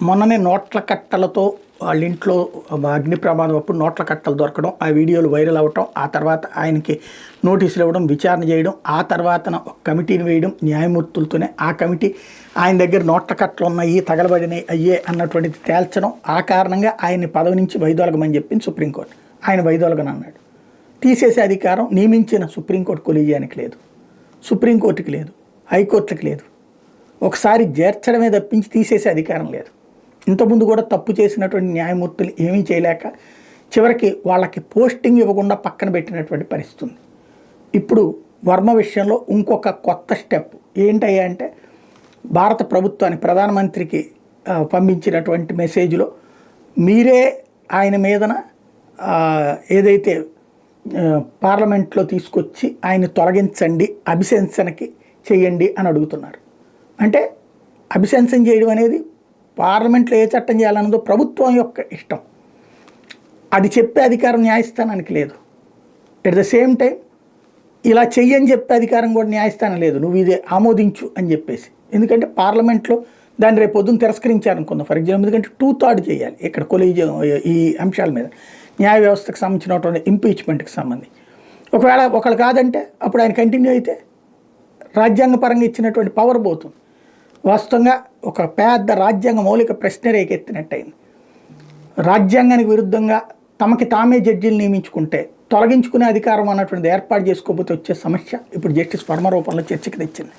మొన్ననే నోట్ల కట్టలతో వాళ్ళ ఇంట్లో అగ్ని ప్రమాదం అప్పుడు నోట్ల కట్టలు దొరకడం, ఆ వీడియోలు వైరల్ అవ్వటం, ఆ తర్వాత ఆయనకి నోటీసులు ఇవ్వడం, విచారణ చేయడం, ఆ తర్వాత ఒక కమిటీని వేయడం న్యాయమూర్తులతోనే. ఆ కమిటీ ఆయన దగ్గర నోట్ల కట్టలు ఉన్నాయి, తగలబడినాయి అయ్యే అన్నటువంటిది తేల్చడం. ఆ కారణంగా ఆయన్ని పదవి నుంచి వైదొలగమని చెప్పింది సుప్రీంకోర్టు. ఆయన వైదొలగనన్నాడు. తీసేసే అధికారం నియమించిన సుప్రీంకోర్టు కొలీజియానికి లేదు, సుప్రీంకోర్టుకి లేదు, హైకోర్టుకి లేదు. ఒకసారి చేర్చడమే తప్పించి తీసేసే అధికారం లేదు. ఇంతకుముందు కూడా తప్పు చేసినటువంటి న్యాయమూర్తులు ఏమీ చేయలేక చివరికి వాళ్ళకి పోస్టింగ్ ఇవ్వకుండా పక్కన పెట్టినటువంటి పరిస్థితి ఉంది. ఇప్పుడు వర్మ విషయంలో ఇంకొక కొత్త స్టెప్ ఏంటయ్యా అంటే, భారత ప్రభుత్వానికి ప్రధానమంత్రికి పంపించినటువంటి మెసేజ్లో మీరే ఆయన మీదన ఏదైతే పార్లమెంట్లో తీసుకొచ్చి ఆయన తొలగించండి, అభిశంసనకి చేయండి అని అడుగుతున్నారు. అంటే అభిశంసన చేయడం అనేది పార్లమెంట్లో ఏ చట్టం చేయాలన్నదో ప్రభుత్వం యొక్క ఇష్టం. అది చెప్పే అధికారం న్యాయస్థానానికి లేదు. ఎట్ ద సేమ్ టైం ఇలా చెయ్యని చెప్పే అధికారం కూడా న్యాయస్థానం లేదు, నువ్వు ఇదే ఆమోదించు అని చెప్పేసి. ఎందుకంటే పార్లమెంట్లో దాన్ని రేపు పొద్దున్న తిరస్కరించారనుకుందాం ఫర్ ఎగ్జాంపుల్. ఎందుకంటే 2/3 చేయాలి ఇక్కడ కొలీజియం ఈ అంశాల మీద, న్యాయ వ్యవస్థకు సంబంధించినటువంటి ఇంపీచ్మెంట్కి సంబంధించి. ఒకవేళ ఒకళ్ళు కాదంటే అప్పుడు ఆయన కంటిన్యూ అయితే రాజ్యాంగపరంగా ఇచ్చినటువంటి పవర్ పోతుంది. వాస్తవంగా ఒక పెద్ద రాజ్యాంగ మౌలిక ప్రశ్న రేకెత్తినట్టయింది. రాజ్యాంగానికి విరుద్ధంగా తమకి తామే జడ్జీలు నియమించుకుంటే తొలగించుకునే అధికారం అన్నటువంటిది ఏర్పాటు చేసుకోకపోతే వచ్చే సమస్య ఇప్పుడు జస్టిస్ వర్మ రూపంలో చర్చకి తెచ్చింది.